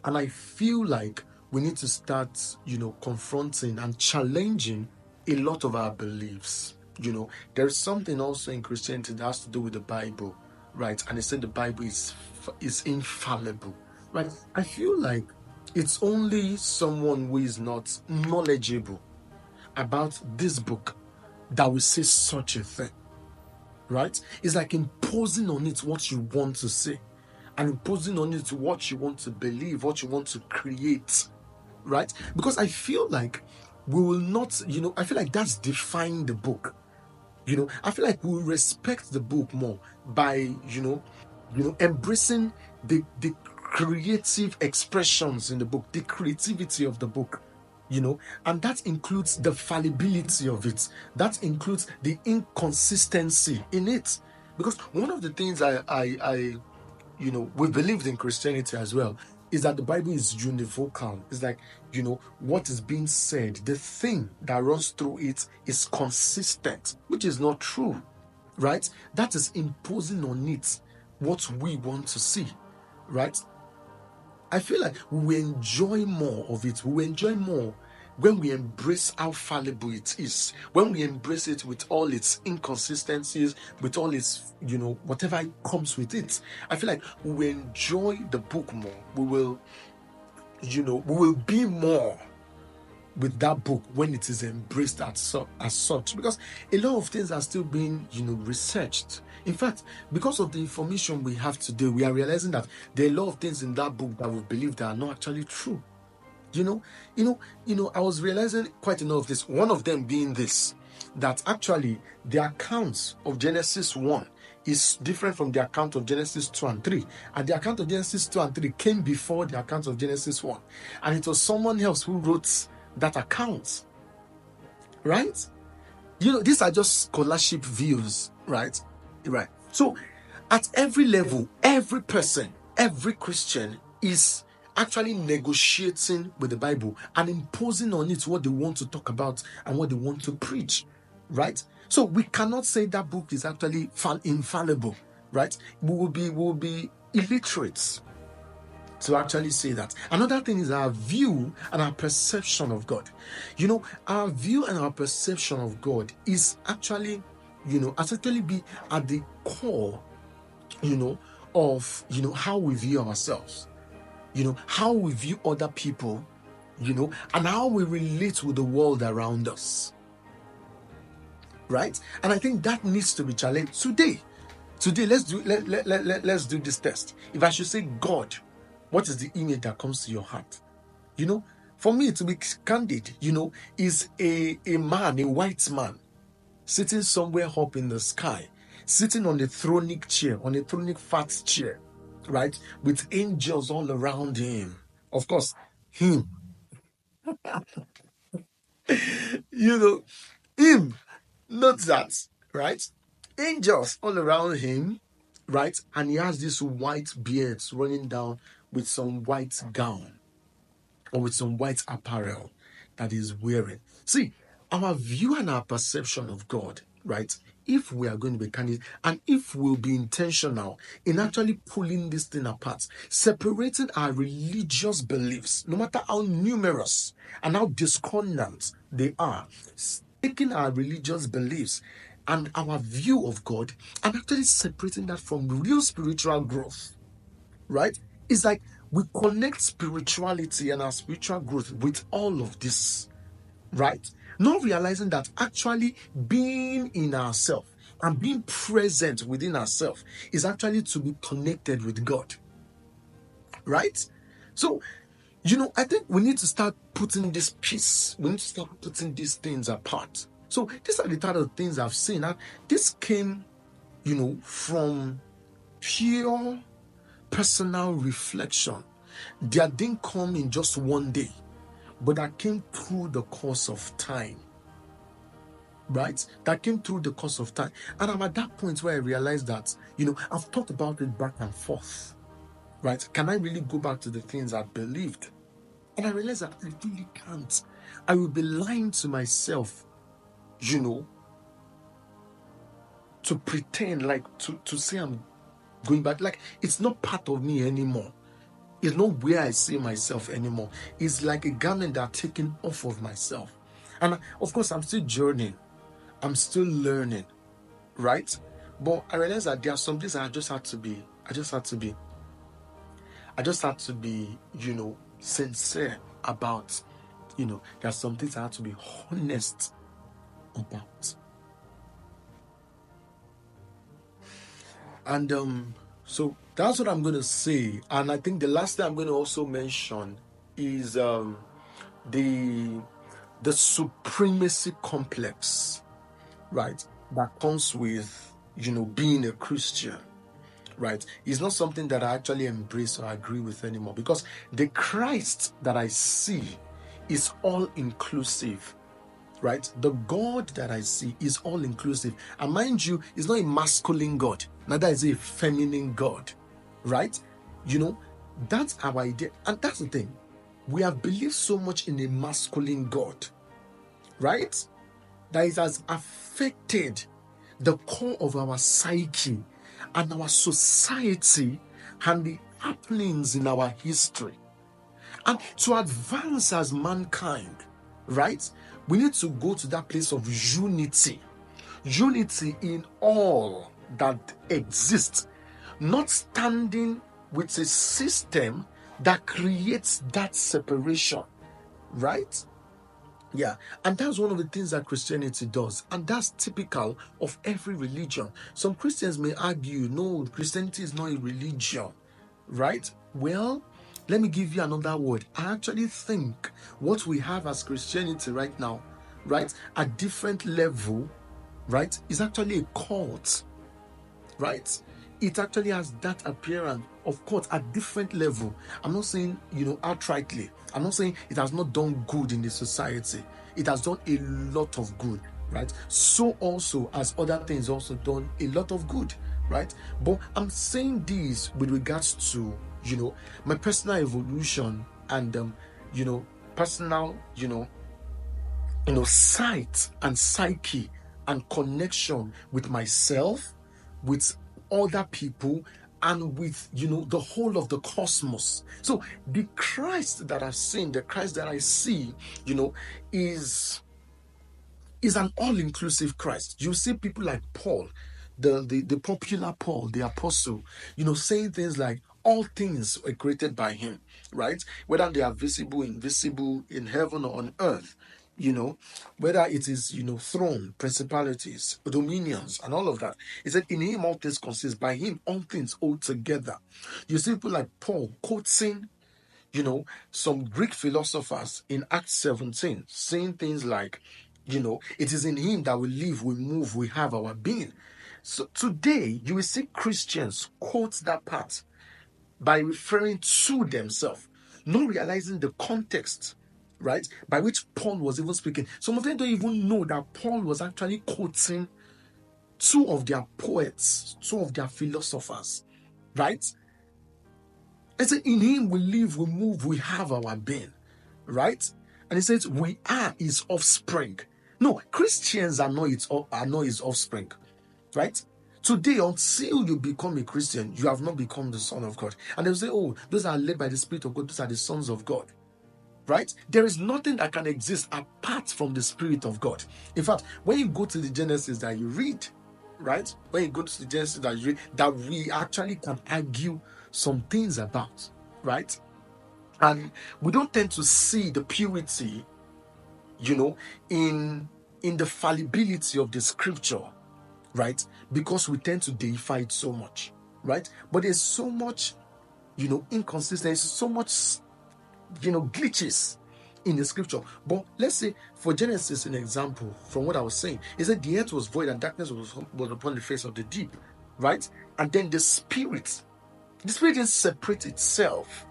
And I feel like we need to start, confronting and challenging a lot of our beliefs. There's something also in Christianity that has to do with the Bible, right? And they said the Bible is infallible, right? I feel like it's only someone who is not knowledgeable about this book that will say such a thing, right? It's like imposing on it what you want to say and imposing on it what you want to believe, what you want to create, right? Because I feel like we will not, I feel like that's defying the book. I feel like we'll respect the book more by, embracing the creative expressions in the book, the creativity of the book, and that includes the fallibility of it. That includes the inconsistency in it. Because one of the things we believed in Christianity as well is that the Bible is univocal. It's like, what is being said, the thing that runs through it is consistent, which is not true, right? That is imposing on it what we want to see, right? I feel like we enjoy more of it. We enjoy more when we embrace how fallible it is, when we embrace it with all its inconsistencies, with all its, whatever comes with it. I feel like we enjoy the book more. We will be more with that book when it is embraced as such, because a lot of things are still being, researched. In fact, because of the information we have today, we are realizing that there are a lot of things in that book that we believe that are not actually true. I was realizing quite enough of this. One of them being this, that actually the account of Genesis 1 is different from the account of Genesis 2 and 3. And the account of Genesis 2 and 3 came before the account of Genesis 1. And it was someone else who wrote that account, right? These are just scholarship views, right? So at every level, every person, every Christian is actually negotiating with the Bible and imposing on it what they want to talk about and what they want to preach, right? So we cannot say that book is actually infallible, right? We will be illiterate to actually say that. Another thing is our view and our perception of God. Our view and our perception of God is actually, be at the core, of, how we view ourselves, how we view other people, and how we relate with the world around us, right? And I think that needs to be challenged today. Let's do this test. If I should say God, what is the image that comes to your heart? For me, to be candid, is a man, a white man, sitting somewhere up in the sky, sitting on a thronic chair, on a thronic fat chair, right? With angels all around him. Of course, him. Him, not that, right? Angels all around him, right? And he has this white beard running down with some white gown or with some white apparel that he's wearing. See, our view and our perception of God, right? If we are going to be candid and if we'll be intentional in actually pulling this thing apart, separating our religious beliefs, no matter how numerous and how discordant they are, taking our religious beliefs and our view of God and actually separating that from real spiritual growth, right? It's like we connect spirituality and our spiritual growth with all of this, right? Not realizing that actually being in ourselves and being present within ourselves is actually to be connected with God, right? So, I think we need to start putting this piece, we need to start putting these things apart. So these are the type of things I've seen. And this came, from pure personal reflection. That didn't come in just one day, but that came through the course of time, right? That came through the course of time. And I'm at that point where I realized that, I've thought about it back and forth, right? Can I really go back to the things I believed? And I realized that I really can't. I will be lying to myself, to pretend, like to say I'm going back. Like, it's not part of me anymore. It's not where I see myself anymore. It's like a garment that I've taken off of myself. And of course, I'm still journeying. I'm still learning, right? But I realized that there are some things I just had to be, sincere about. There are some things I had to be honest about. And so that's what I'm going to say. And I think the last thing I'm going to also mention is the supremacy complex, right, that comes with being a Christian, right? It's not something that I actually embrace or agree with anymore, because the Christ that I see is all inclusive, right? The God that I see is all inclusive. And mind you, it's not a masculine God, neither is it a feminine God, right? That's our idea. And that's the thing. We have believed so much in a masculine God, right, that it has affected the core of our psyche and our society and the happenings in our history. And to advance as mankind, right, we need to go to that place of unity in all that exists, not standing with a system that creates that separation, right? Yeah, and that's one of the things that Christianity does, and that's typical of every religion. Some Christians may argue, no, Christianity is not a religion, right? Well, let me give you another word. I actually think what we have as Christianity right now, right, at different level, right, is actually a cult, right? It actually has that appearance of course at different level. I'm not saying outrightly. I'm not saying it has not done good in the society. It has done a lot of good, right? So also as other things also done a lot of good, right? But I'm saying this with regards to my personal evolution and personal sight and psyche and connection with myself, with other people, and with the whole of the cosmos. So the Christ that I've seen, the Christ that I see, is an all-inclusive Christ. You see people like Paul, the popular Paul, the apostle, saying things like all things were created by him, right? Whether they are visible, invisible, in heaven or on earth, whether it is throne, principalities, dominions, and all of that. He said, in him all things consist, by him all things hold together. You see people like Paul quoting some Greek philosophers in Acts 17, saying things like, it is in him that we live, we move, we have our being. So today you will see Christians quote that part by referring to themselves, not realizing the context, right, by which Paul was even speaking. Some of them don't even know that Paul was actually quoting two of their poets, two of their philosophers, right? He said, in him we live, we move, we have our being, right? And he says, we are his offspring. No, Christians are not his offspring, right? Today, until you become a Christian, you have not become the son of God. And they'll say, oh, those are led by the Spirit of God, those are the sons of God, right? There is nothing that can exist apart from the Spirit of God. In fact, when you go to the Genesis that you read, right? When you go to the Genesis that you read, that we actually can argue some things about, right? And we don't tend to see the purity, in the fallibility of the scripture, right? Because we tend to deify it so much, right? But there's so much, inconsistency, so much, glitches in the scripture. But let's say for Genesis, an example from what I was saying is that the earth was void and darkness was upon the face of the deep, right? And then the spirit didn't separate itself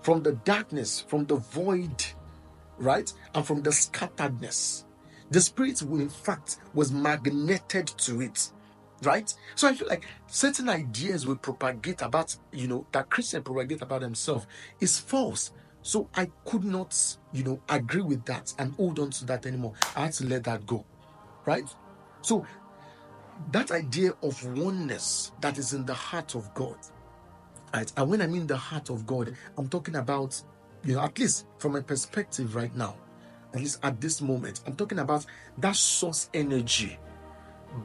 from the darkness, from the void, right? And from the scatteredness. The spirit, in fact, was magneted to it, right? So I feel like certain ideas we propagate about, that Christians propagate about themselves is false. So I could not, agree with that and hold on to that anymore. I had to let that go, right? So that idea of oneness that is in the heart of God, Right? And when I mean the heart of God, I'm talking about, at least from my perspective right now, at least at this moment, I'm talking about that source energy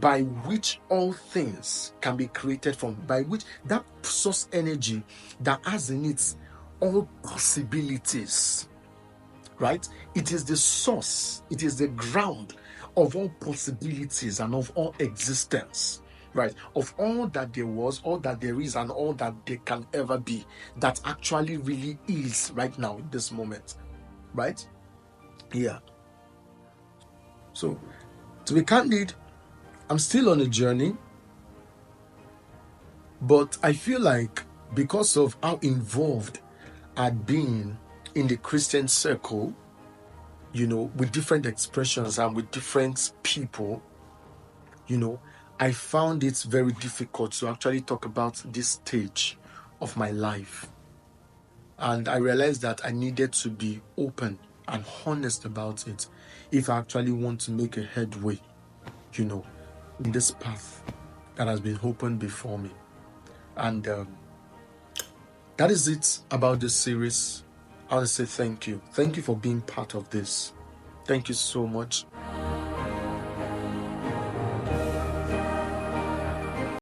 by which all things can be created from, by which that source energy that has in it all possibilities, right? It is the source, it is the ground of all possibilities and of all existence, right? Of all that there was, all that there is, and all that there can ever be, that actually really is right now in this moment, right? Yeah. So, to be candid, I'm still on a journey, but I feel like because of how involved I'd been in the Christian circle, with different expressions and with different people, I found it very difficult to actually talk about this stage of my life. And I realized that I needed to be open and honest about it if I actually want to make a headway, in this path that has been opened before me. And that is it about this series. I want to say thank you. Thank you for being part of this. Thank you so much.